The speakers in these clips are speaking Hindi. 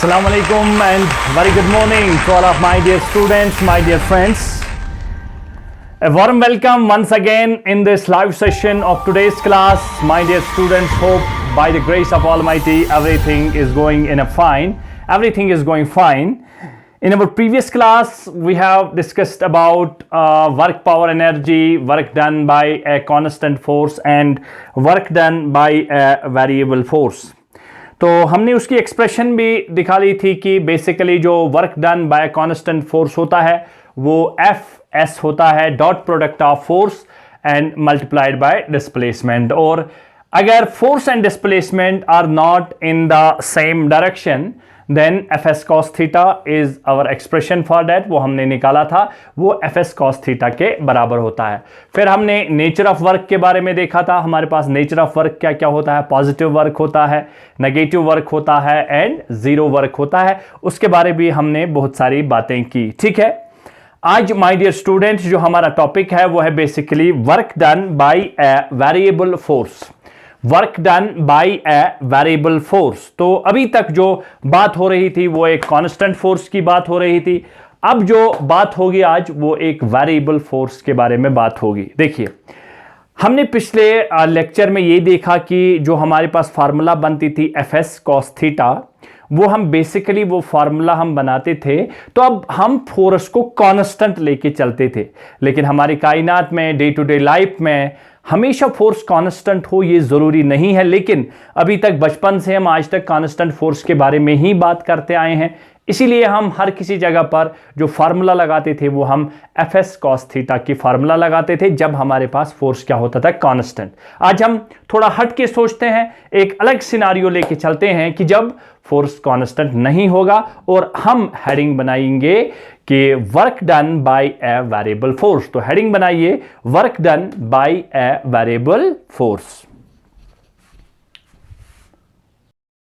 Assalamu alaikum and very good morning to all of my dear students, my dear friends. A warm welcome once again in this live session of today's class. My dear students, hope by the grace of Almighty everything is going fine. Everything is going fine. In our previous class, we have discussed about work power energy, work done by a constant force and work done by a variable force. तो हमने उसकी एक्सप्रेशन भी दिखा ली थी कि बेसिकली जो work done by constant force होता है वो एफ एस होता है, dot product of force and multiplied by displacement. और अगर force and displacement are not in the same direction then F S cos theta is our expression for that, वो हमने निकाला था, वो एफ एस कॉस थीटा के बराबर होता है। फिर हमने नेचर ऑफ वर्क के बारे में देखा था। हमारे पास नेचर ऑफ वर्क क्या क्या होता है, पॉजिटिव वर्क होता है, नेगेटिव वर्क होता है एंड जीरो वर्क होता है। उसके बारे में हमने बहुत सारी बातें की। ठीक है, आज माय डियर स्टूडेंट्स जो हमारा टॉपिक है वो है basically work done bye a variable force. Work done bye a variable force. तो अभी तक जो बात हो रही थी वो एक कांस्टेंट फोर्स की बात हो रही थी। अब जो बात होगी आज वो एक वेरिएबल फोर्स के बारे में बात होगी। देखिए, हमने पिछले लेक्चर में ये देखा कि जो हमारे पास फार्मूला बनती थी एफ एस कॉस थीटा, वो हम बेसिकली वो फार्मूला हम बनाते थे तो अब हम फोर्स को कांस्टेंट लेके चलते थे। लेकिन हमारी कायनात में, डे टू डे लाइफ में हमेशा फोर्स कांस्टेंट हो ये जरूरी नहीं है। लेकिन अभी तक बचपन से हम आज तक कांस्टेंट फोर्स के बारे में ही बात करते आए हैं, इसीलिए हम हर किसी जगह पर जो फार्मूला लगाते थे वो हम एफ एस कॉस थीटा की फार्मूला लगाते थे जब हमारे पास फोर्स क्या होता था, कांस्टेंट। आज हम थोड़ा हट के सोचते हैं, एक अलग सिनारियो लेके चलते हैं कि जब फोर्स कांस्टेंट नहीं होगा और हम हेडिंग बनाएंगे कि work done bye a variable force. तो हेडिंग बनाइए work done bye a variable force.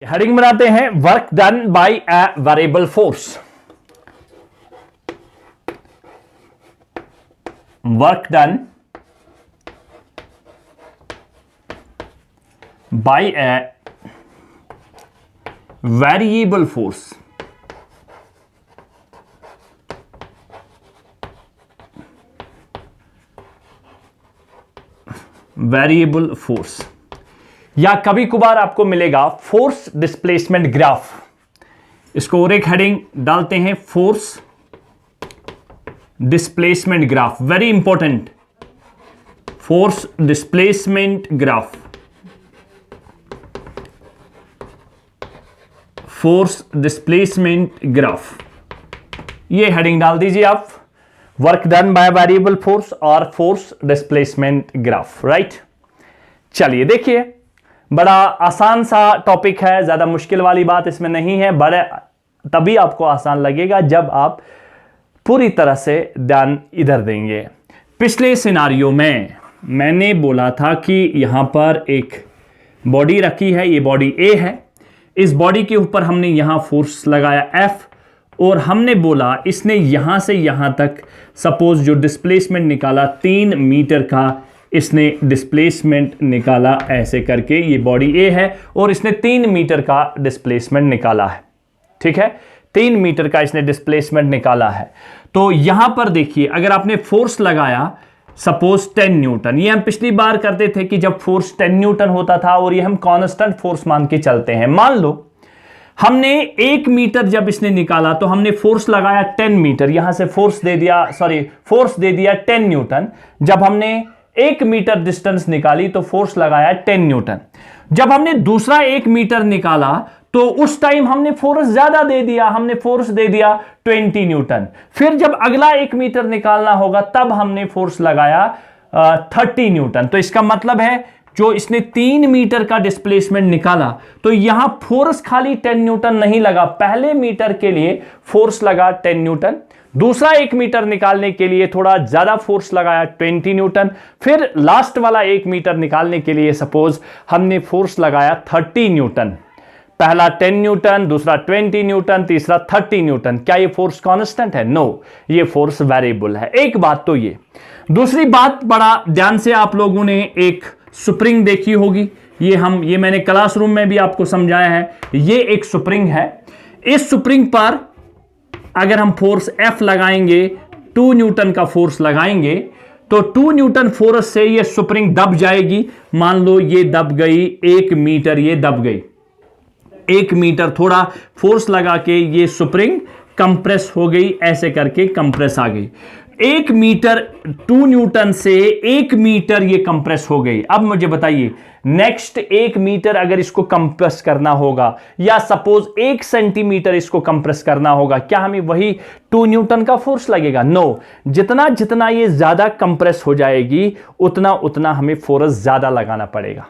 Heading बनाते हैं work done bye a variable force. Work done bye a variable force. Variable force या कभी कभार आपको मिलेगा फोर्स डिस्प्लेसमेंट ग्राफ। इसको और एक हेडिंग डालते हैं force displacement graph. Very important, force displacement graph. Force displacement graph, ये हेडिंग डाल दीजिए आप, work done by variable force और फोर्स डिस्प्लेसमेंट ग्राफ। राइट, चलिए देखिए, बड़ा आसान सा टॉपिक है, ज्यादा मुश्किल वाली बात इसमें नहीं है। बड़े तभी आपको आसान लगेगा जब आप पूरी तरह से ध्यान इधर देंगे। पिछले सिनारियो में मैंने बोला था कि यहां पर एक बॉडी रखी है, ये बॉडी ए है। इस बॉडी के ऊपर हमने यहां फोर्स लगाया एफ और हमने बोला इसने यहां से यहां तक सपोज जो डिस्प्लेसमेंट निकाला 3 मीटर का, इसने डिस्प्लेसमेंट निकाला ऐसे करके, ये बॉडी ए है और इसने 3 मीटर का डिस्प्लेसमेंट निकाला है। ठीक है, 3 मीटर का इसने डिस्प्लेसमेंट निकाला है। तो यहां पर देखिए, अगर आपने फोर्स लगाया सपोज 10 न्यूटन, ये हम पिछली बार करते थे कि जब फोर्स 10 न्यूटन होता था और ये हम कांस्टेंट फोर्स मान के चलते हैं। मान लो हमने 1 मीटर जब इसने निकाला तो हमने फोर्स लगाया 10 मीटर, यहां से फोर्स दे दिया 10 न्यूटन। जब हमने 1 मीटर डिस्टेंस निकाली तो फोर्स लगाया 10 न्यूटन। जब हमने दूसरा 1 मीटर निकाला तो उस टाइम हमने फोर्स ज्यादा दे दिया, हमने फोर्स दे दिया 20 न्यूटन। फिर जब अगला 1 मीटर निकालना होगा तब हमने फोर्स लगाया 30 न्यूटन। तो इसका मतलब है जो इसने 3 मीटर का डिस्प्लेसमेंट निकाला तो यहां फोर्स खाली 10 न्यूटन नहीं लगा, पहले मीटर के लिए फोर्स लगा 10 न्यूटन, दूसरा 1 मीटर निकालने के लिए थोड़ा ज्यादा फोर्स लगाया 20 न्यूटन, फिर लास्ट वाला 1 मीटर निकालने के लिए सपोज हमने फोर्स लगाया 30 न्यूटन। पहला 10 न्यूटन, दूसरा 20 न्यूटन, तीसरा 30 न्यूटन। क्या ये फोर्स कांस्टेंट है? नो, ये फोर्स वेरिएबल है। एक बात तो ये। दूसरी बात, बड़ा ध्यान से आप लोगों ने एक स्प्रिंग देखी होगी, ये मैंने क्लासरूम में भी आपको समझाया है। ये एक स्प्रिंग है, इस स्प्रिंग पर अगर हम फोर्स F लगाएंगे, 2 न्यूटन का फोर्स लगाएंगे, तो 2 न्यूटन फोर्स से ये स्प्रिंग दब जाएगी। मान लो ये दब गई 1 मीटर, ये दब गई 1 मीटर, थोड़ा फोर्स लगा के ये स्प्रिंग कंप्रेस हो गई, ऐसे करके कंप्रेस आ गई 1 मीटर, 2 न्यूटन से 1 मीटर ये कंप्रेस हो गई। अब मुझे बताइए नेक्स्ट 1 मीटर अगर इसको कंप्रेस करना होगा, या सपोज 1 सेंटीमीटर इसको कंप्रेस करना होगा, क्या हमें वही 2 न्यूटन का फोर्स लगेगा? नो, जितना जितना ये ज्यादा कंप्रेस हो जाएगी उतना उतना हमें फोर्स ज्यादा लगाना पड़ेगा।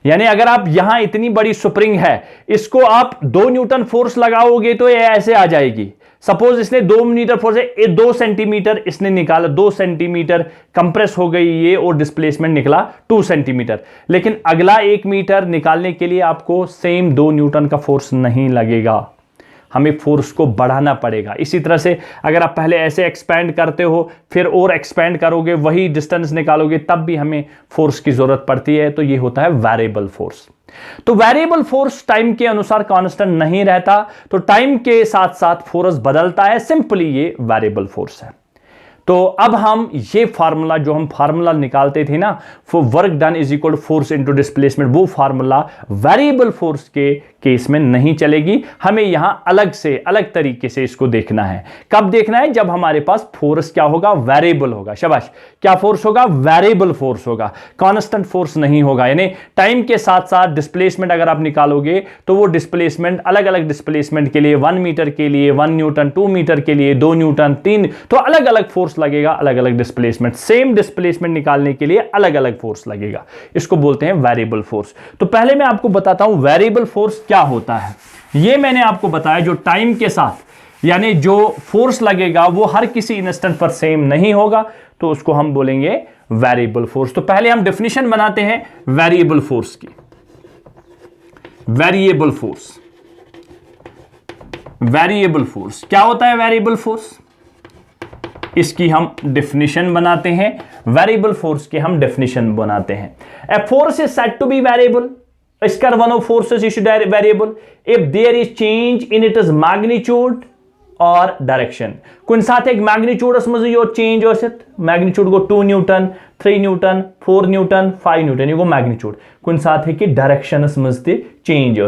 यानी अगर आप यहां इतनी बड़ी स्प्रिंग है, इसको आप 2 न्यूटन फोर्स लगाओगे तो ये ऐसे आ जाएगी। सपोज इसने 2 मीटर फोर्स है, 2 सेंटीमीटर इसने निकाला, 2 सेंटीमीटर कंप्रेस हो गई ये, और डिस्प्लेसमेंट निकला 2 सेंटीमीटर। लेकिन अगला 1 मीटर निकालने के लिए आपको सेम 2 न्यूटन का फोर्स नहीं लगेगा, हमें फोर्स को बढ़ाना पड़ेगा। इसी तरह से अगर आप पहले ऐसे एक्सपेंड करते हो, फिर और एक्सपेंड करोगे, वही डिस्टेंस निकालोगे, तब भी हमें फोर्स की जरूरत पड़ती है। तो ये होता है वेरिएबल फोर्स। तो वेरिएबल फोर्स टाइम के अनुसार कांस्टेंट नहीं रहता, तो टाइम के साथ साथ फोर्स बदलता है, सिंपली ये वेरिएबल फोर्स है। तो अब हम ये फार्मूला जो हम फार्मूला निकालते थे ना, for work done is equal force into displacement, वो फार्मूला वेरिएबल फोर्स के केस में नहीं चलेगी। हमें यहां अलग से अलग तरीके से इसको देखना है। कब देखना है? जब हमारे पास फोर्स क्या होगा? वेरिएबल होगा। शाबाश, क्या फोर्स होगा? वेरिएबल फोर्स होगा, कांस्टेंट फोर्स नहीं होगा। यानी टाइम के साथ साथ डिस्प्लेसमेंट अगर आप निकालोगे तो वो डिस्प्लेसमेंट अलग अलग डिस्प्लेसमेंट के लिए 1 मीटर के लिए 1 न्यूटन, 2 मीटर के लिए 2 न्यूटन, 3, तो अलग अलग फोर्स लगेगा, अलग अलग डिस्प्लेसमेंट। सेम डिस्प्लेसमेंट निकालने के लिए अलग अलग फोर्स लगेगा, इसको बोलते हैं वेरिएबल फोर्स। तो पहले मैं आपको बताता हूं वेरिएबल फोर्स क्या होता है। ये मैंने आपको बताया, जो टाइम के साथ यानी जो फोर्स लगेगा वो हर किसी इंस्टेंट पर सेम नहीं होगा, तो उसको हम बोलेंगे वेरिएबल फोर्स। तो पहले हम डेफिनेशन बनाते हैं वेरिएबल फोर्स की। वेरिएबल फोर्स, वेरिएबल फोर्स क्या होता है? वेरिएबल फोर्स, इसकी हम डेफिनेशन बनाते हैं। वेरिएबल फोर्स की हम डेफिनेशन बनाते हैं। A force is said to be variable, इसका one of forces is variable if there is change in it is magnitude और डायरेक्शन। कुछ साथ एक मैग्नीट्यूड चेंज मैग्नीट्यूड को 2 न्यूटन, 3 न्यूटन, 4 न्यूटन, 5 न्यूटन ये मैग्नीट्यूड। कुछ साथ है कि डायरेक्शन चेंज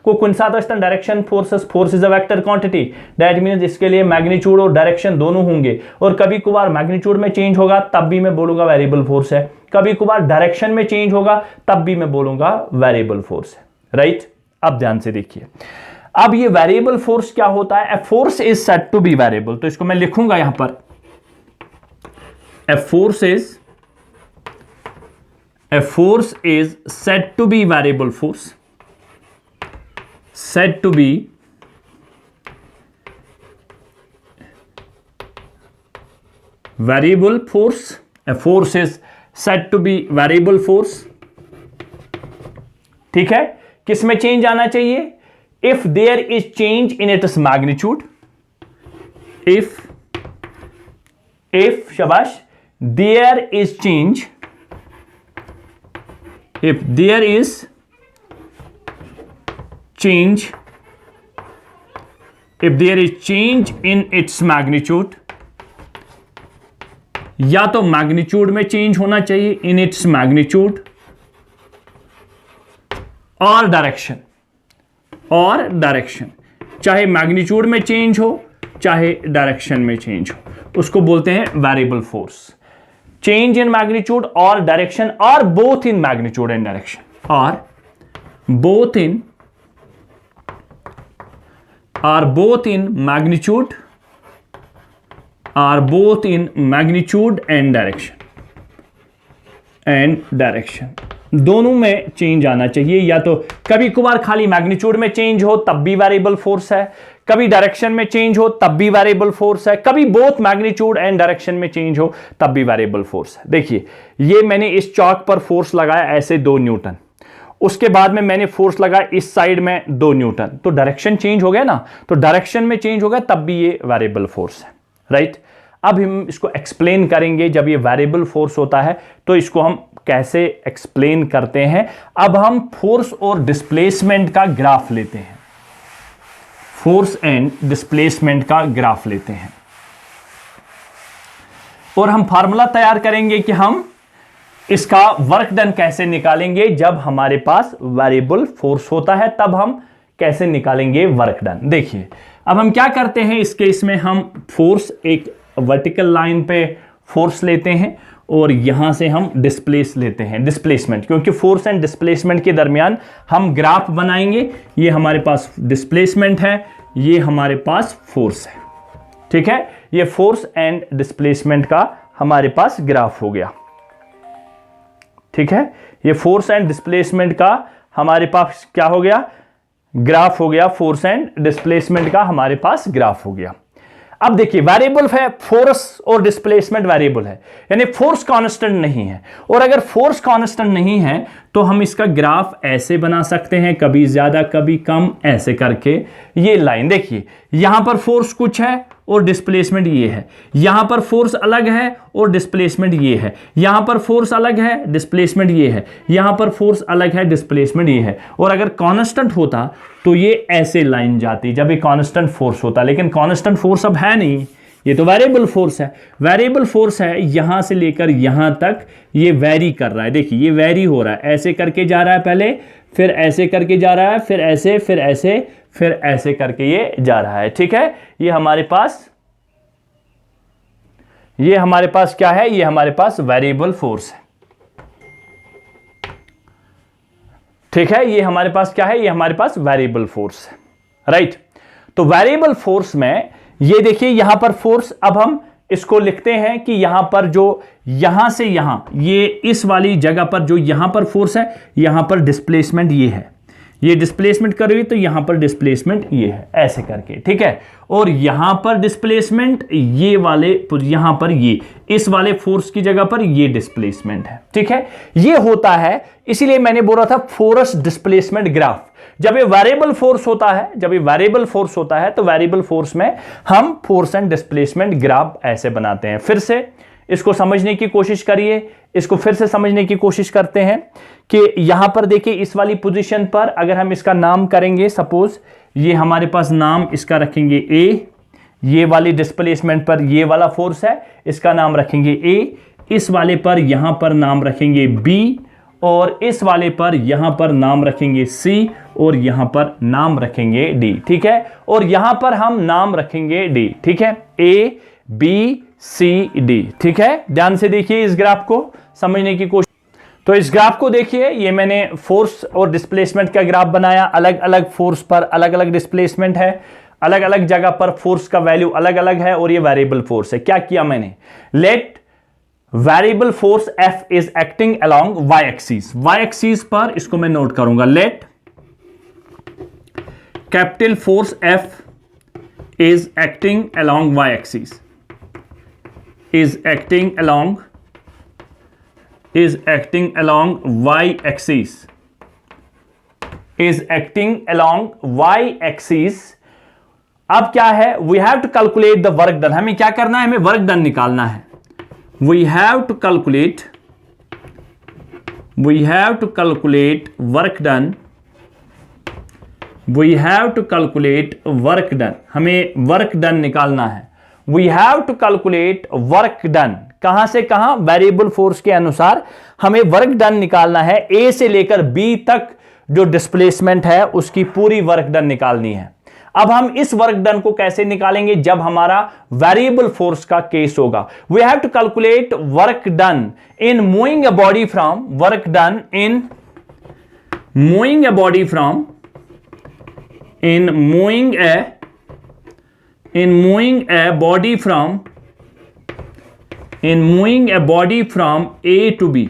को कुछ साथ direction force is a vector quantity, that means इसके लिए मैग्नीट्यूड और डायरेक्शन दोनों होंगे। और कभी कभार मैग्नीट्यूड में चेंज होगा तब भी मैं बोलूंगा वेरिएबल फोर्स है, कभी कभार डायरेक्शन में चेंज होगा तब भी मैं बोलूंगा वेरिएबल फोर्स है। राइट, अब ध्यान से देखिए, अब ये वेरिएबल फोर्स क्या होता है? A force is said to be variable, तो इसको मैं लिखूंगा यहां पर, a force is said to be variable force, said to be variable force, a force is said to be variable force. ठीक है, किस में चेंज आना चाहिए? If there is change in its magnitude, if शाबाश, there is change, if there is change, if there is change in its magnitude, या तो मैग्नीट्यूड में चेंज होना चाहिए, in its magnitude, और डायरेक्शन, चाहे मैग्नीट्यूड में चेंज हो चाहे डायरेक्शन में चेंज हो, उसको बोलते हैं variable force. Change in magnitude और डायरेक्शन, और both in magnitude and direction, और both in magnitude and direction दोनों में चेंज आना चाहिए। या तो कभी कभार खाली मैग्नीट्यूड में चेंज हो तब भी वेरिएबल फोर्स है, कभी डायरेक्शन में चेंज हो तब भी वेरिएबल फोर्स है, कभी बोथ मैग्नीट्यूड एंड डायरेक्शन में चेंज हो तब भी वेरिएबल फोर्स है। देखिए, ये मैंने इस चौक पर फोर्स लगाया ऐसे 2 न्यूटन, उसके बाद में मैंने फोर्स लगाया इस साइड में 2 न्यूटन, तो डायरेक्शन चेंज हो गया ना, तो डायरेक्शन में चेंज हो गया तब भी ये वेरिएबल फोर्स है। राइट, अब हम इसको एक्सप्लेन करेंगे। जब ये वेरिएबल फोर्स होता है तो इसको हम कैसे एक्सप्लेन करते हैं। अब हम फोर्स और डिस्प्लेसमेंट का ग्राफ लेते हैं। फोर्स एंड डिस्प्लेसमेंट का ग्राफ लेते हैं और हम फार्मूला तैयार करेंगे कि हम इसका वर्क डन कैसे निकालेंगे। जब हमारे पास वेरिएबल फोर्स होता है तब हम कैसे निकालेंगे वर्क डन। देखिए अब हम क्या करते हैं, इस केस में हम फोर्स एक वर्टिकल लाइन पे फोर्स लेते हैं और यहां से हम डिस्प्लेस लेते हैं, डिस्प्लेसमेंट, क्योंकि फोर्स एंड डिस्प्लेसमेंट के दरमियान हम ग्राफ बनाएंगे। ये हमारे पास डिस्प्लेसमेंट है, ये हमारे पास फोर्स है, ठीक है। ये फोर्स एंड डिस्प्लेसमेंट का हमारे पास ग्राफ हो गया, ठीक है। ये फोर्स एंड डिस्प्लेसमेंट का हमारे पास क्या हो गया, ग्राफ हो गया। फोर्स एंड डिस्प्लेसमेंट का हमारे पास ग्राफ हो गया। अब देखिए वेरिएबल है, फोर्स और डिस्प्लेसमेंट वेरिएबल है, यानी फोर्स कांस्टेंट नहीं है। और अगर फोर्स कांस्टेंट नहीं है तो हम इसका ग्राफ ऐसे बना सकते हैं, कभी ज्यादा कभी कम, ऐसे करके। ये लाइन देखिए, यहां पर फोर्स कुछ है और डिस्प्लेसमेंट ये है, यहां पर फोर्स अलग है और डिस्प्लेसमेंट ये है, यहां पर फोर्स अलग है, डिस्प्लेसमेंट ये है, यहां पर फोर्स अलग है, डिस्प्लेसमेंट ये है। और अगर कांस्टेंट होता तो ये ऐसे लाइन जाती जब ये कांस्टेंट फोर्स होता, लेकिन कांस्टेंट फोर्स अब है नहीं, ये तो वेरिएबल फोर्स है। वेरिएबल फोर्स है, यहां से लेकर यहां तक ये वेरी कर रहा है। देखिए ये वेरी हो रहा है, ऐसे करके जा रहा है पहले, फिर ऐसे करके जा रहा है, फिर ऐसे, फिर ऐसे, फिर ऐसे करके ये जा रहा है, ठीक है। ये हमारे पास क्या है, ये हमारे पास वेरिएबल फोर्स है, ठीक है। ये हमारे पास क्या है, ये हमारे पास वेरिएबल फोर्स है, राइट। तो वेरिएबल फोर्स में ये देखिए यहां पर फोर्स, अब हम इसको लिखते हैं कि यहां पर जो यहां से यहां, ये इस वाली जगह पर जो यहां पर फोर्स है, यहां पर डिस्प्लेसमेंट ये है, ये डिस्प्लेसमेंट करोगे तो यहां पर डिस्प्लेसमेंट ये है, ऐसे करके, ठीक है। और यहां पर डिस्प्लेसमेंट ये वाले, यहां पर ये इस वाले फोर्स की जगह पर ये डिस्प्लेसमेंट है, ठीक है। ये होता है, इसीलिए मैंने बोला था फोर्स डिस्प्लेसमेंट ग्राफ। जब ये वेरिएबल फोर्स होता है, जब ये वेरिएबल फोर्स होता है तो वेरिएबल फोर्स में हम फोर्स एंड डिस्प्लेसमेंट ग्राफ ऐसे बनाते हैं। फिर से इसको समझने की कोशिश करिए, इसको फिर से समझने की कोशिश करते हैं कि यहां पर देखिए इस वाली पोजीशन पर अगर हम इसका नाम करेंगे, सपोज ये हमारे पास नाम इसका रखेंगे ए, ये वाली डिस्प्लेसमेंट पर ये वाला फोर्स है, इसका नाम रखेंगे ए, इस वाले पर यहां पर नाम रखेंगे बी, और इस वाले पर यहां पर नाम रखेंगे सी, और यहां पर नाम रखेंगे डी, ठीक है। और यहां पर हम नाम रखेंगे डी, ठीक है, ए बी सी डी, ठीक है। ध्यान से देखिए इस ग्राफ को समझने की कोशिश। तो इस ग्राफ को देखिए, ये मैंने फोर्स और डिस्प्लेसमेंट का ग्राफ बनाया। अलग अलग फोर्स पर अलग अलग डिस्प्लेसमेंट है, अलग अलग जगह पर फोर्स का वैल्यू अलग अलग है, और ये वेरिएबल फोर्स है। क्या किया मैंने, let variable force F is acting along y axis, y axis पर इसको मैं नोट करूंगा, let capital force F is acting along y axis, is acting along y axis, is acting along y axis। अब क्या है, we have to calculate the work done। हमें क्या करना है, हमें वर्क डन निकालना है। we have to calculate work done, we have to calculate work done, हमें वर्क डन निकालना है। We have to calculate work done, कहां से कहां, वेरिएबल फोर्स के अनुसार हमें वर्क डन निकालना है। ए से लेकर बी तक जो डिस्प्लेसमेंट है उसकी पूरी वर्क डन निकालनी है। अब हम इस वर्क डन को कैसे निकालेंगे, जब हमारा वेरिएबल फोर्स का केस होगा। We have to calculate work done in moving a body from, work done in moving a body from, in moving a body from A to B,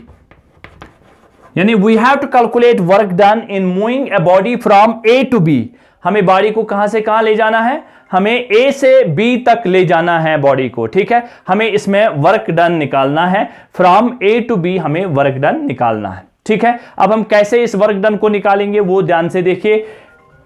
यानी we have to calculate work done in moving a body from A to B। हमें बॉडी को कहां से कहां ले जाना है, हमें A से B तक ले जाना है बॉडी को, ठीक है। हमें इसमें वर्क डन निकालना है, फ्रॉम A to B हमें वर्क डन निकालना है, ठीक है। अब हम कैसे इस वर्क डन को निकालेंगे वो ध्यान से देखिए,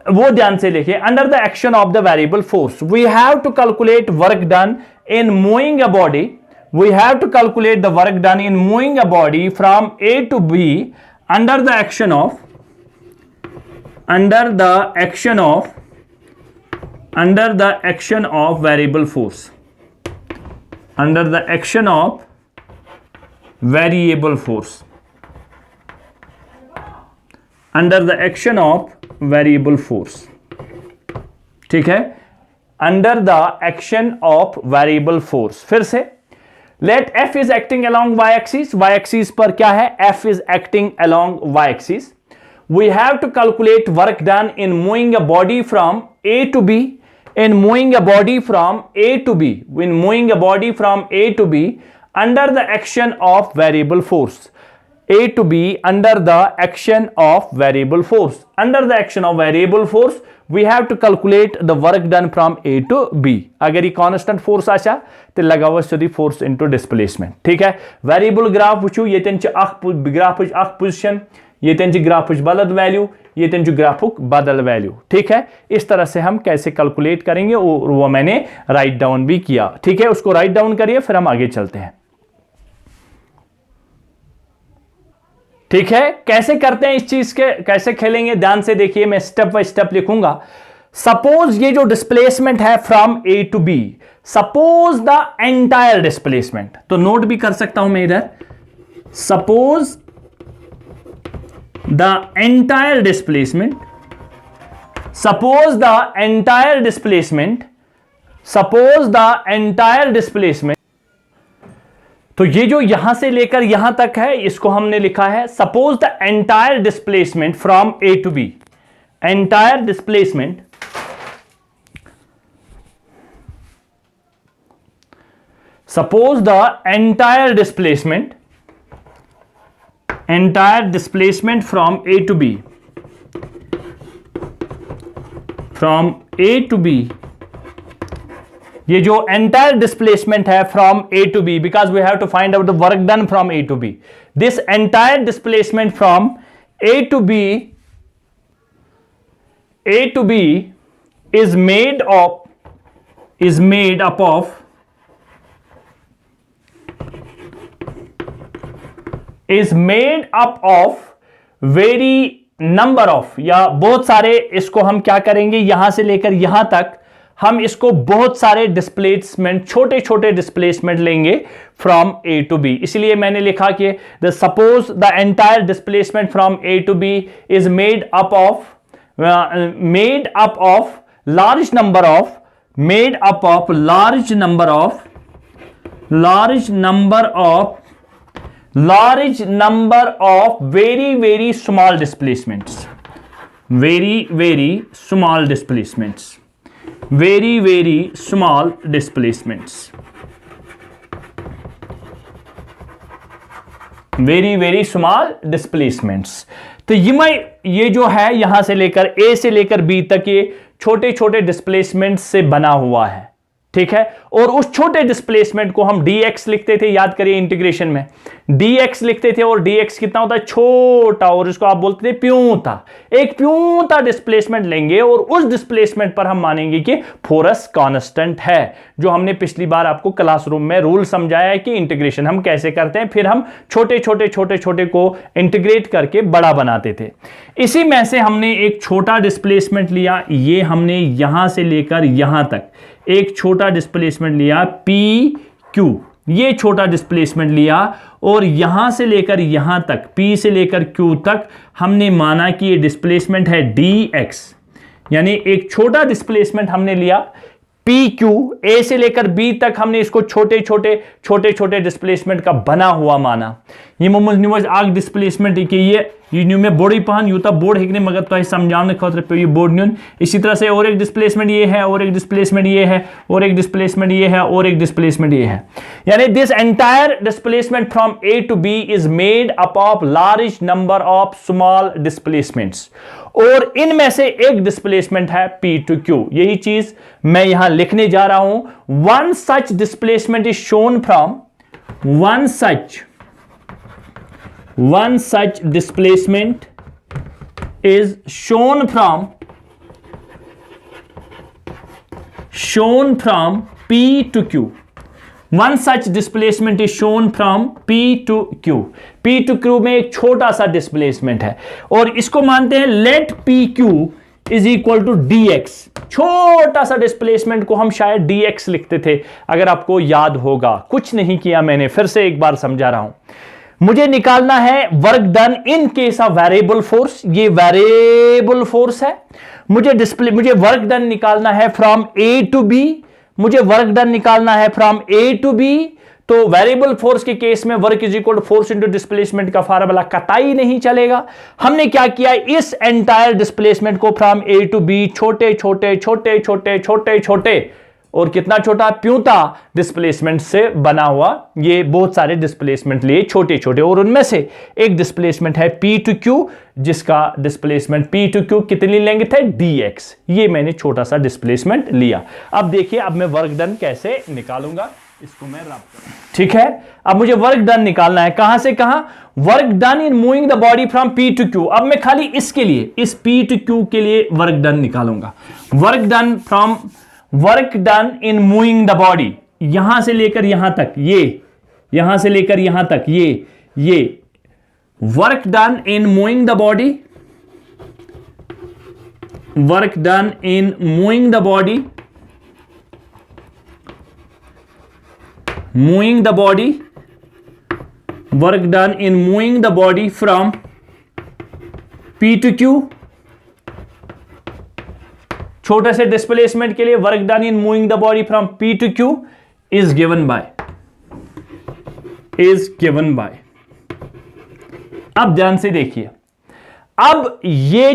under the action of the variable force we have to calculate work done in moving a body, we have to calculate the work done in moving a body from A to B under the action of under the action of variable force, under the action of variable force, under the action of variable force, ठीक है, under the action of variable force। फिर से let F is acting along y axis, y axis पर क्या है, F is acting along y axis, we have to calculate work done in moving a body from A to B, in moving a body from A to B, when moving a body from A to B under the action of variable force, A to B under the action of variable force, under the action of variable force we have to calculate the work done from A to B। अगर ये constant force आशा तो लगाओ सोदी force into displacement, ठीक है। variable graph वुचू ये तेंच ग्राफ पोजिशन, ये तेंच ग्राफ बदल वैल्यू, ये तेंच ग्राफ बदल वैल्यू, ठीक है। इस तरह से हम कैसे कैलकुलेट करेंगे और वो मैंने राइट डाउन भी किया, ठीक है। उसको राइट डाउन करिए फिर हम आगे चलते हैं, ठीक है। कैसे करते हैं इस चीज के, कैसे खेलेंगे ध्यान से देखिए, मैं स्टेप बाय स्टेप लिखूंगा। सपोज ये जो डिस्प्लेसमेंट है from A to B, suppose the entire displacement, तो नोट भी कर सकता हूं मैं इधर, suppose the entire displacement, suppose the entire displacement, suppose the entire displacement. तो ये जो यहां से लेकर यहां तक है इसको हमने लिखा है suppose the entire displacement from A to B, entire displacement, suppose the entire displacement, entire displacement from A to B, from A to B, ये जो एंटायर डिस्प्लेसमेंट है from A to B, because we have to find out the work done from A to B, this entire displacement from A to B, A to B is made up of very number of, या बहुत सारे, इसको हम क्या करेंगे यहां से लेकर यहां तक हम इसको बहुत सारे डिस्प्लेसमेंट, छोटे छोटे डिस्प्लेसमेंट लेंगे फ्रॉम ए टू बी, इसलिए मैंने लिखा कि the suppose the entire displacement from A to B is made up of large number of very very small displacements, very very small displacements, very very small displacements, very very small displacements। तो ये जो है यहां से लेकर ए से लेकर बी तक ये छोटे छोटे डिस्प्लेसमेंट से बना हुआ है, ठीक है। और उस छोटे डिस्प्लेसमेंट को हम dx लिखते थे, याद करिए इंटीग्रेशन में dx लिखते थे, और dx कितना होता है, छोटा, और इसको आप बोलते थे प्यूंता। एक प्यूंता डिस्प्लेसमेंट लेंगे और उस डिस्प्लेसमेंट पर हम मानेंगे कि फोर्स कांस्टेंट है, जो हमने पिछली बार आपको क्लासरूम में रूल समझाया है कि इंटीग्रेशन हम कैसे करते हैं, फिर हम छोटे छोटे को इंटीग्रेट करके बड़ा बनाते थे। इसी में से हमने एक छोटा डिस्प्लेसमेंट लिया, ये हमने यहां से लेकर यहां तक एक छोटा डिस्प्लेसमेंट लिया पी क्यू, ये छोटा डिस्प्लेसमेंट लिया, और यहां से लेकर यहां तक P से लेकर Q तक हमने माना कि ये डिस्प्लेसमेंट है dx, यानी एक छोटा डिस्प्लेसमेंट हमने लिया PQ, A से लेकर B तक हमने इसको छोटे छोटे डिस्प्लेसमेंट का बना हुआ माना। ये मोमस आग डिस्प्लेसमेंट कि ये में बोर्ड पहन यूता बोर्ड हेकने मगर तो समझाने खतर पे ये बोर्ड न्यून। इसी तरह से और एक डिस्प्लेसमेंट ये है, और एक डिस्प्लेसमेंट ये है, और एक डिस्प्लेसमेंट ये है, और एक डिस्प्लेसमेंट ये है, यानी this entire displacement from A to B is made up of large number of small displacements, और इनमें से एक डिस्प्लेसमेंट है P to Q। यही चीज मैं यहां लिखने जा रहा हूं। One such displacement is shown from, one such displacement is shown from P to Q. One such displacement is shown from P to Q. P to Q में एक छोटा सा डिस्प्लेसमेंट है, और इसको मानते हैं let PQ is equal to dx। छोटा सा डिस्प्लेसमेंट को हम शायद dx लिखते थे, अगर आपको याद होगा। कुछ नहीं किया मैंने, फिर से एक बार समझा रहा हूं। मुझे निकालना है work done in case of variable force. ये वेरिएबल फोर्स है। मुझे वर्क डन निकालना है फ्रॉम ए टू बी। मुझे वर्क डन निकालना है फ्रॉम ए टू बी। तो वेरिएबल फोर्स के केस में work is equal to force into displacement का फार्मूला कतई नहीं चलेगा। हमने क्या किया, इस एंटायर डिस्प्लेसमेंट को फ्रॉम ए टू बी छोटे छोटे छोटे छोटे छोटे छोटे और कितना छोटा, प्यूता डिस्प्लेसमेंट से बना हुआ ये बहुत सारे डिस्प्लेसमेंट लिए छोटे छोटे, और उनमें से एक डिस्प्लेसमेंट है पी टू क्यू, जिसका डिस्प्लेसमेंट पी टू क्यू कितनी लेंथ है, dx। ये मैंने छोटा सा डिस्प्लेसमेंट लिया। अब देखिए, अब मैं वर्क डन कैसे निकालूंगा, इसको मैं रब करूं। ठीक है, अब मुझे वर्क डन निकालना है। कहां से कहां, work done in moving the body from P to Q. अब मैं खाली इसके लिए, इस पी टू क्यू के लिए वर्क डन निकालूंगा। Work done in moving the body, यहां से लेकर यहां तक, ये यहां से लेकर यहां तक, ये work done in moving the body, work done in moving the body, moving the body, work done in moving the body from P to Q। छोटे से डिस्प्लेसमेंट के लिए work done in moving the body from P to Q is given by। अब ध्यान से देखिए, अब ये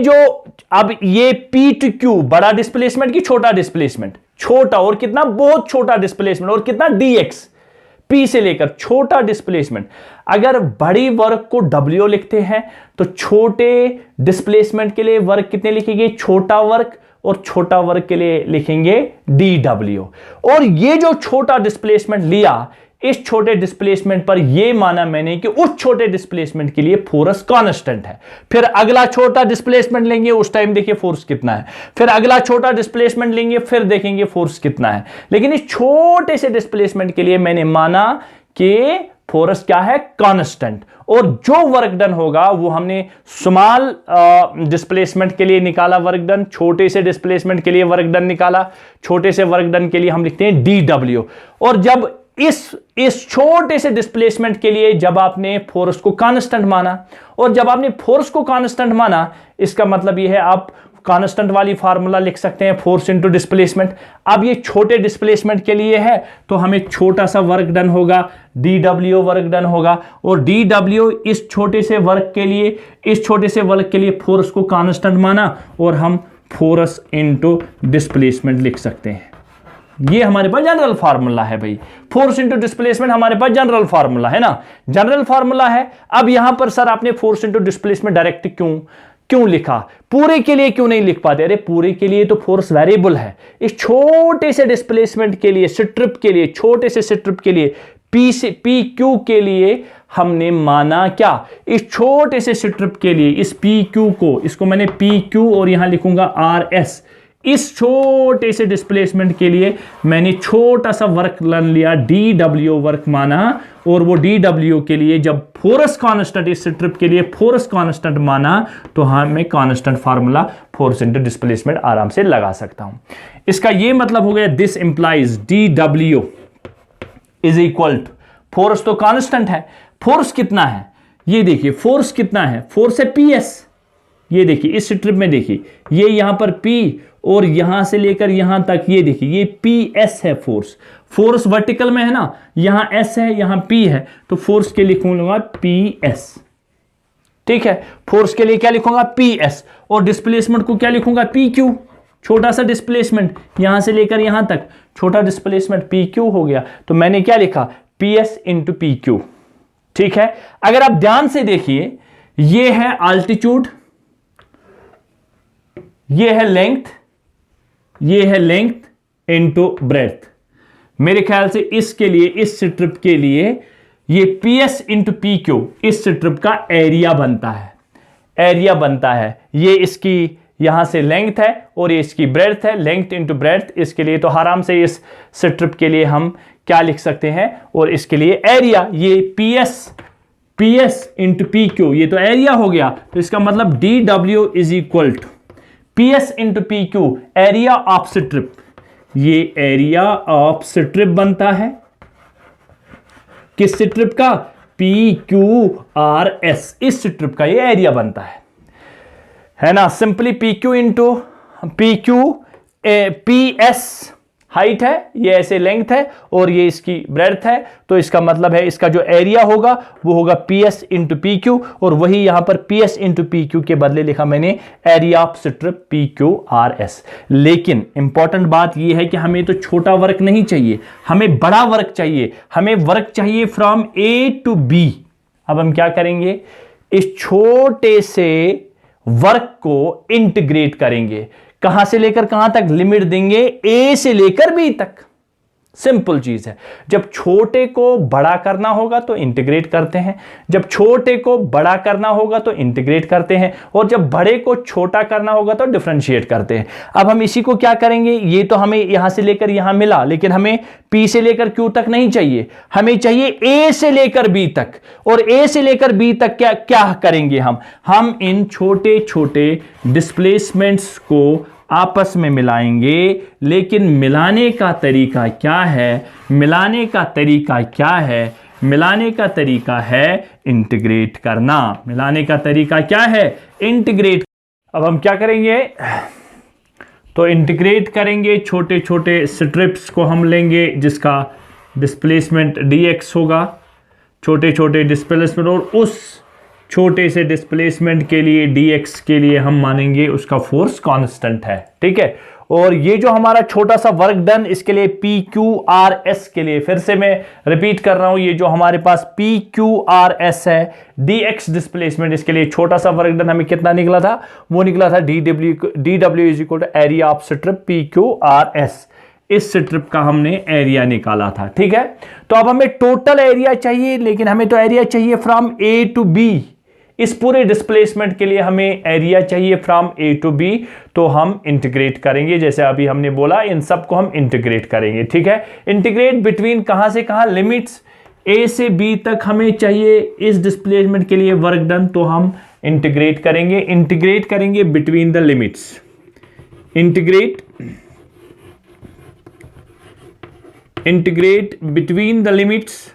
P to Q बड़ा डिस्प्लेसमेंट की छोटा डिस्प्लेसमेंट, छोटा और कितना, बहुत छोटा डिस्प्लेसमेंट, और कितना, dx। P से लेकर छोटा डिस्प्लेसमेंट। अगर बड़ी वर्क को W लिखते हैं तो छोटे डिस्प्लेसमेंट के लिए वर्क कितने लिखेंगे, छोटा वर्क, और छोटा वर्क के लिए लिखेंगे dW। और ये जो छोटा डिस्प्लेसमेंट लिया, इस छोटे डिस्प्लेसमेंट पर यह माना मैंने कि उस छोटे डिस्प्लेसमेंट के लिए फोर्स कांस्टेंट है। फिर अगला छोटा डिस्प्लेसमेंट लेंगे, उस टाइम देखिए फोर्स कितना है। फिर अगला छोटा डिस्प्लेसमेंट लेंगे, फिर देखेंगे फोर्स कितना है। लेकिन इस छोटे से डिस्प्लेसमेंट के लिए मैंने माना कि फोर्स क्या है, कांस्टेंट। और जो वर्क डन होगा वो हमने स्मॉल डिस्प्लेसमेंट के लिए निकाला वर्क डन, छोटे से डिस्प्लेसमेंट के लिए वर्क डन निकाला, छोटे से वर्क डन के लिए हम लिखते हैं dW। और जब इस छोटे से डिस्प्लेसमेंट के लिए जब आपने फोर्स को कांस्टेंट माना, और जब आपने फोर्स को कांस्टेंट माना, इसका मतलब यह है आप कांस्टेंट वाली फार्मूला लिख सकते हैं, फोर्स इनटू डिस्प्लेसमेंट। अब ये छोटे डिस्प्लेसमेंट के लिए है तो हमें छोटा सा वर्क डन होगा, dW वर्क डन होगा। और dW इस छोटे से वर्क के लिए फोर्स को कांस्टेंट माना, और हम फोर्स इनटू डिस्प्लेसमेंट लिख सकते हैं। ये हमारे पास जनरल फार्मूला है भाई, फोर्स इनटू डिस्प्लेसमेंट हमारे पास जनरल फार्मूला है ना, जनरल फार्मूला है। अब यहां पर सर आपने फोर्स इनटू डिस्प्लेसमेंट डायरेक्ट क्यों लिखा, पूरे के लिए क्यों नहीं लिख पाते? अरे पूरे के लिए तो फोर्स वेरिएबल है। इस छोटे से डिस्प्लेसमेंट के लिए, स्ट्रिप के लिए, छोटे से स्ट्रिप के लिए, पी क्यू के लिए हमने माना क्या, इस छोटे से स्ट्रिप के लिए इस पी क्यू को, इसको मैंने पी क्यू और यहां लिखूंगा आर एस। इस छोटे से डिस्प्लेसमेंट के लिए मैंने छोटा सा वर्क डन लिया, dW वर्क माना। और वो dW के लिए जब फोर्स कांस्टेंट, इस स्ट्रिप के लिए फोर्स कांस्टेंट माना, तो हाँ मैं constant formula force into displacement आराम से लगा सकता हूं। इसका ये मतलब हो गया, this implies dW is equal to, force तो कांस्टेंट है, फोर्स कितना है ये देखिए, फोर्स कितना है, फोर्स है PS। ये देखिए इस स्ट्रिप में देखिए, ये यहां पर P और यहां से लेकर यहां तक, ये देखिए ये PS है फोर्स वर्टिकल में है ना, यहां S है यहां P है, तो फोर्स के लिखूंगा PS। ठीक है, फोर्स के लिए क्या लिखूंगा, PS। और डिस्प्लेसमेंट को क्या लिखूंगा, PQ। छोटा सा डिस्प्लेसमेंट यहां से लेकर यहां तक, छोटा डिस्प्लेसमेंट PQ हो गया, तो मैंने क्या लिखा, PS इंटू PQ। ठीक है, अगर आप ध्यान से देखिए, ये है आल्टीट्यूड, ये है लेंथ इनटू ब्रेथ। मेरे ख्याल से इसके लिए, इस स्ट्रिप के लिए ये PS इंटू PQ इस स्ट्रिप का एरिया बनता है। ये इसकी यहां से लेंथ है और ये इसकी ब्रेथ है, लेंथ इंटू ब्रेथ। इसके लिए तो आराम से इस स्ट्रिप के लिए हम क्या लिख सकते हैं, और इसके लिए एरिया, ये PS इंटू PQ, ये तो एरिया हो गया। तो इसका मतलब dW is equal to PS into P Q, area of strip, ये एरिया ऑफ स्ट्रिप बनता है किस स्ट्रिप का, PQRS, इस स्ट्रिप का ये एरिया बनता है ना। Simply PQ into PQ, PS height है, ये ऐसे लेंथ है और ये इसकी ब्रेड्थ है, तो इसका मतलब है इसका जो एरिया होगा वो होगा PS इंटू पी क्यू, और वही यहां पर PS इंटू पी क्यू के बदले लिखा मैंने एरिया ऑफ स्ट्रिप PQRS। लेकिन इंपॉर्टेंट बात ये है कि हमें तो छोटा वर्क नहीं चाहिए, हमें बड़ा वर्क चाहिए, हमें वर्क चाहिए फ्रॉम A टू B। अब हम क्या करेंगे, इस छोटे से वर्क को इंटीग्रेट करेंगे, कहां से लेकर कहां तक, लिमिट देंगे A से लेकर B तक। सिंपल चीज है, जब छोटे को बड़ा करना होगा तो इंटीग्रेट करते हैं, जब छोटे को बड़ा करना होगा तो इंटीग्रेट करते हैं, और जब बड़े को छोटा करना होगा तो डिफरेंशिएट करते हैं। अब हम इसी को क्या करेंगे, ये तो हमें यहां से लेकर यहां मिला, लेकिन हमें P से लेकर Q तक नहीं चाहिए, हमें चाहिए A से लेकर B तक। और A से लेकर B तक क्या क्या करेंगे हम इन छोटे छोटे डिस्प्लेसमेंट्स को आपस में मिलाएंगे। लेकिन मिलाने का तरीका क्या है, मिलाने का तरीका क्या है, मिलाने का तरीका है इंटीग्रेट करना। मिलाने का तरीका क्या है, इंटीग्रेट। अब हम क्या करेंगे, तो इंटीग्रेट करेंगे, छोटे छोटे स्ट्रिप्स को हम लेंगे जिसका डिस्प्लेसमेंट dx होगा, छोटे छोटे डिस्प्लेसमेंट, और उस छोटे से डिस्प्लेसमेंट के लिए dx के लिए हम मानेंगे उसका फोर्स कांस्टेंट है, ठीक है। और ये जो हमारा छोटा सा वर्क डन, इसके लिए PQRS के लिए फिर से मैं रिपीट कर रहा हूं, ये जो हमारे पास PQRS है dx डिस्प्लेसमेंट, इसके लिए छोटा सा वर्क डन हमें कितना निकला था, वो निकला था dw is equal to area of strip PQRS। इस स्ट्रिप का हमने एरिया निकाला था, ठीक है। तो अब हमें टोटल एरिया चाहिए, लेकिन हमें तो एरिया चाहिए फ्रॉम A टू B। इस पूरे डिस्प्लेसमेंट के लिए हमें एरिया चाहिए फ्रॉम A टू B, तो हम इंटीग्रेट करेंगे, जैसे अभी हमने बोला इन सब को हम इंटीग्रेट करेंगे, ठीक है। इंटीग्रेट बिटवीन कहां से कहां, लिमिट्स A से B तक हमें चाहिए इस डिस्प्लेसमेंट के लिए वर्क डन, तो हम इंटीग्रेट करेंगे between the limits, integrate between the limits,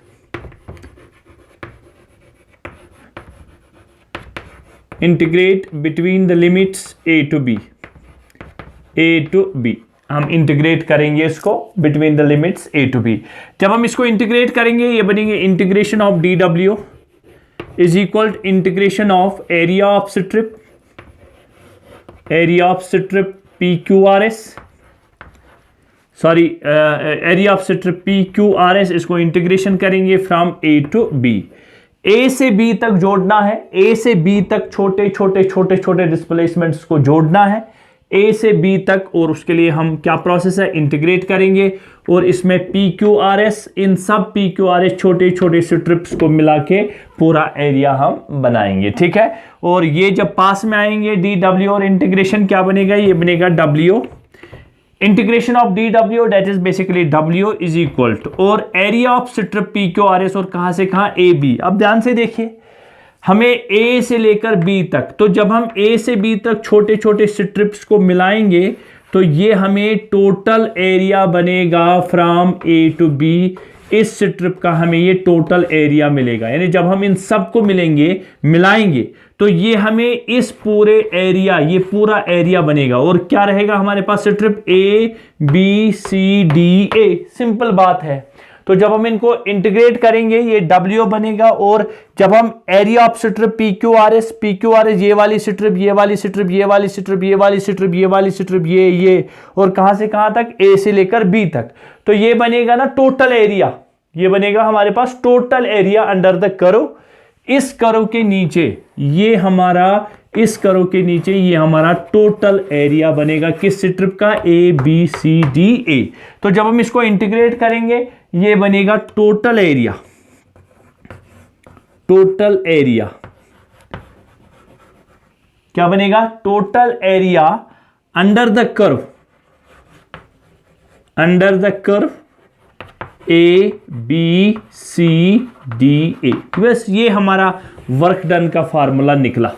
integrate between the limits A to B, हम इंटीग्रेट करेंगे इसको between the limits A to B। जब हम इसको इंटीग्रेट करेंगे ये बनेंगे integration of dw is equal to integration of area of strip PQRS, sorry area of strip PQRS, इसको इंटीग्रेशन करेंगे from A to B। A से B तक जोड़ना है, A से B तक छोटे छोटे डिस्प्लेसमेंट्स को जोड़ना है A से B तक, और उसके लिए हम क्या प्रोसेस है, इंटीग्रेट करेंगे, और इसमें PQRS, इन सब PQRS छोटे छोटे स्ट्रिप्स को मिला के पूरा एरिया हम बनाएंगे, ठीक है। और ये जब पास में आएंगे dw, और इंटीग्रेशन क्या बनेगा, ये बनेगा w, integration of dw that is basically w is equal to, और एरिया ऑफ स्ट्रिप PQRS, और कहां से कहां AB। अब ध्यान से देखिए, हमें A से लेकर B तक, तो जब हम A से B तक छोटे छोटे स्ट्रिप्स को मिलाएंगे तो ये हमें टोटल एरिया बनेगा फ्रॉम A टू B। इस स्ट्रिप का हमें ये टोटल एरिया मिलेगा, यानी जब हम इन सब को मिलाएंगे तो ये हमें इस पूरे एरिया, ये पूरा एरिया बनेगा। और क्या रहेगा हमारे पास, strip A B C D A, simple बात है। तो जब हम इनको इंटीग्रेट करेंगे ये W बनेगा, और जब हम एरिया ऑफ स्ट्रिप PQRS ये वाली स्ट्रिप, ये वाली स्ट्रिप, ये वाली स्ट्रिप, ये वाली स्ट्रिप, ये वाली स्ट्रिप, ये और कहां से कहां तक, A से लेकर B तक, तो ये बनेगा ना टोटल एरिया, ये बनेगा हमारे पास total area under the curve. इस कर्व के नीचे ये हमारा, इस कर्व के नीचे ये हमारा टोटल एरिया बनेगा किस स्ट्रिप का, A B C D A। तो जब हम इसको इंटीग्रेट करेंगे ये बनेगा टोटल एरिया, क्या बनेगा, total area under the curve A B C D A। बस ये हमारा वर्क डन का फार्मूला निकला,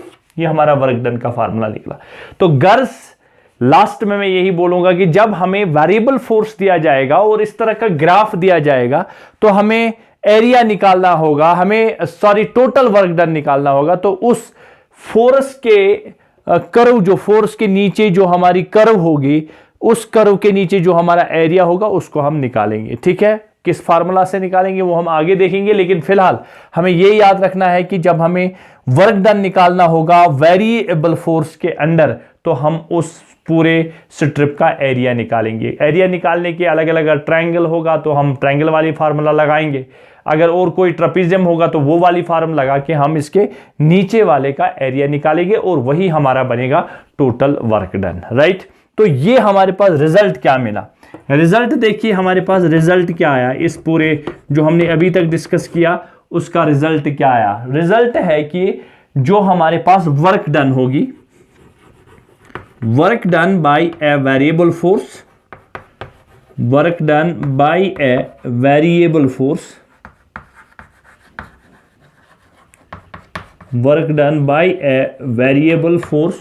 तो गर्ल्स लास्ट में मैं यही बोलूंगा कि जब हमें वेरिएबल फोर्स दिया जाएगा और इस तरह का ग्राफ दिया जाएगा तो हमें एरिया निकालना होगा, टोटल वर्क डन निकालना होगा। तो उस फोर्स के कर्व, जो फोर्स के नीचे जो हमारी कर्व होगी, उस कर्व के नीचे जो हमारा एरिया होगा उसको हम निकालेंगे। ठीक है, किस फार्मूला से निकालेंगे वो हम आगे देखेंगे, लेकिन फिलहाल हमें ये याद रखना है कि जब हमें वर्क डन निकालना होगा वेरिएबल फोर्स के अंडर, तो हम उस पूरे स्ट्रिप का एरिया निकालेंगे। एरिया निकालने के अलग अलग, अगर ट्रायंगल होगा तो हम ट्रायंगल वाली फार्मूला लगाएंगे, अगर और कोई ट्रेपेजियम होगा तो वो वाली फार्मूला लगा के हम इसके नीचे वाले का एरिया निकालेंगे और वही हमारा बनेगा टोटल वर्क डन। राइट, तो ये हमारे पास रिजल्ट क्या मिला। रिजल्ट देखिए हमारे पास रिजल्ट क्या आया, इस पूरे जो हमने अभी तक डिस्कस किया उसका रिजल्ट क्या आया। रिजल्ट है कि जो हमारे पास वर्क डन होगी, work done bye a variable force, work done bye a variable force, work done by a variable force,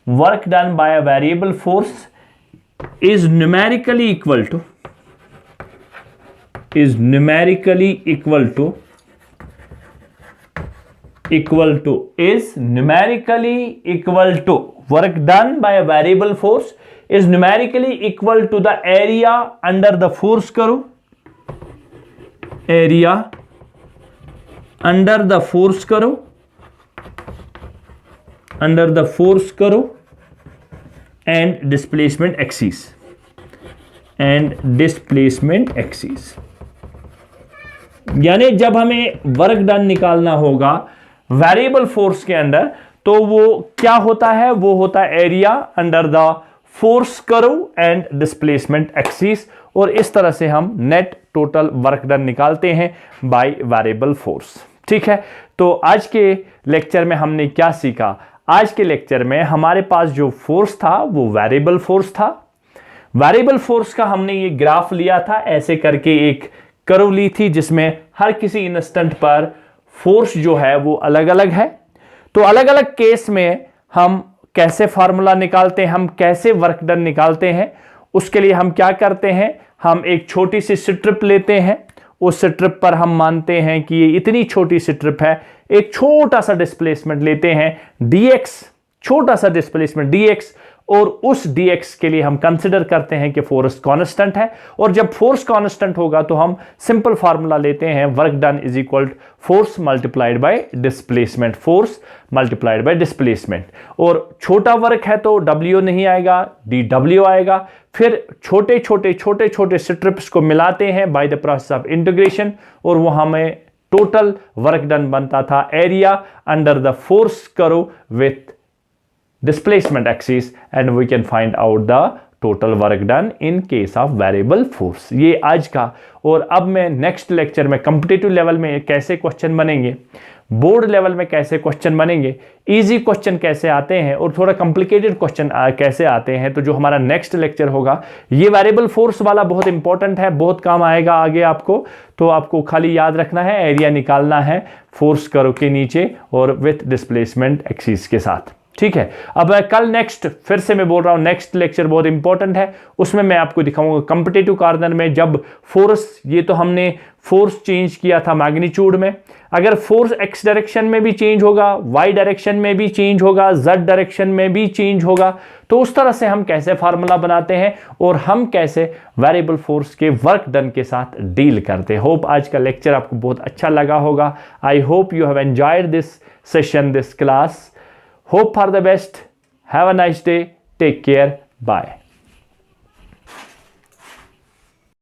work done by a variable force is numerically equal to work done by a variable force is numerically equal to the area under the force curve, area under the force curve and displacement axis, यानी जब हमें वर्क डन निकालना होगा वेरिएबल फोर्स के अंदर, तो वो क्या होता है, वो होता है area under the force curve and displacement axis, और इस तरह से हम नेट टोटल वर्क डन निकालते हैं बाय वेरिएबल फोर्स। ठीक है, तो आज के लेक्चर में हमने क्या सीखा। आज के लेक्चर में हमारे पास जो फोर्स था वो वेरिएबल फोर्स था। वेरिएबल फोर्स का हमने ये ग्राफ लिया था, ऐसे करके एक कर्व ली थी जिसमें हर किसी इंस्टेंट पर फोर्स जो है वो अलग अलग है। तो अलग अलग केस में हम कैसे फार्मूला निकालते हैं, हम कैसे वर्क डन निकालते हैं, उसके लिए हम क्या करते हैं, हम एक छोटी सी स्ट्रिप लेते हैं, उस स्ट्रिप पर हम मानते हैं कि ये इतनी छोटी स्ट्रिप है, एक छोटा सा डिस्प्लेसमेंट लेते हैं dx, छोटा सा डिस्प्लेसमेंट dx, और उस dx के लिए हम कंसिडर करते हैं कि फोर्स कांस्टेंट है। और जब फोर्स कांस्टेंट होगा तो हम सिंपल फार्मूला लेते हैं, work done is equal force multiplied by displacement, force multiplied by displacement. और छोटा वर्क है तो w नहीं आएगा, dw आएगा। फिर छोटे छोटे स्ट्रिप्स को मिलाते हैं by the process of integration, और वो हमें टोटल वर्क डन बनता था area under the force curve with displacement axis, and we can find out the total work done in case of variable force। ये आज का। और अब मैं नेक्स्ट लेक्चर में कॉम्पिटिटिव लेवल में कैसे क्वेश्चन बनेंगे, बोर्ड लेवल में कैसे क्वेश्चन बनेंगे, इजी क्वेश्चन कैसे आते हैं और थोड़ा कॉम्प्लिकेटेड क्वेश्चन कैसे आते हैं, तो जो हमारा नेक्स्ट लेक्चर होगा ये वेरिएबल फोर्स वाला बहुत इंपॉर्टेंट है, बहुत काम आएगा आगे आपको। तो आपको खाली याद रखना है, एरिया निकालना है फोर्स कर्व के नीचे और विथ डिस्प्लेसमेंट एक्सिस के साथ। ठीक है, अब कल नेक्स्ट, फिर से मैं बोल रहा हूं नेक्स्ट लेक्चर बहुत इंपॉर्टेंट है, उसमें मैं आपको दिखाऊंगा कॉम्पिटिटिव कॉर्नर में जब फोर्स, ये तो हमने फोर्स चेंज किया था मैग्नीट्यूड में, अगर फोर्स एक्स डायरेक्शन में भी चेंज होगा, वाई डायरेक्शन में भी चेंज होगा, जेड डायरेक्शन में भी चेंज होगा, तो उस तरह से हम कैसे फार्मूला बनाते हैं और हम कैसे वेरिएबल फोर्स के वर्क डन के साथ डील करते हैं। होप आज का लेक्चर आपको बहुत अच्छा लगा होगा। I hope you have enjoyed this session, this class. Hope for the best. Have a nice day. Take care. Bye.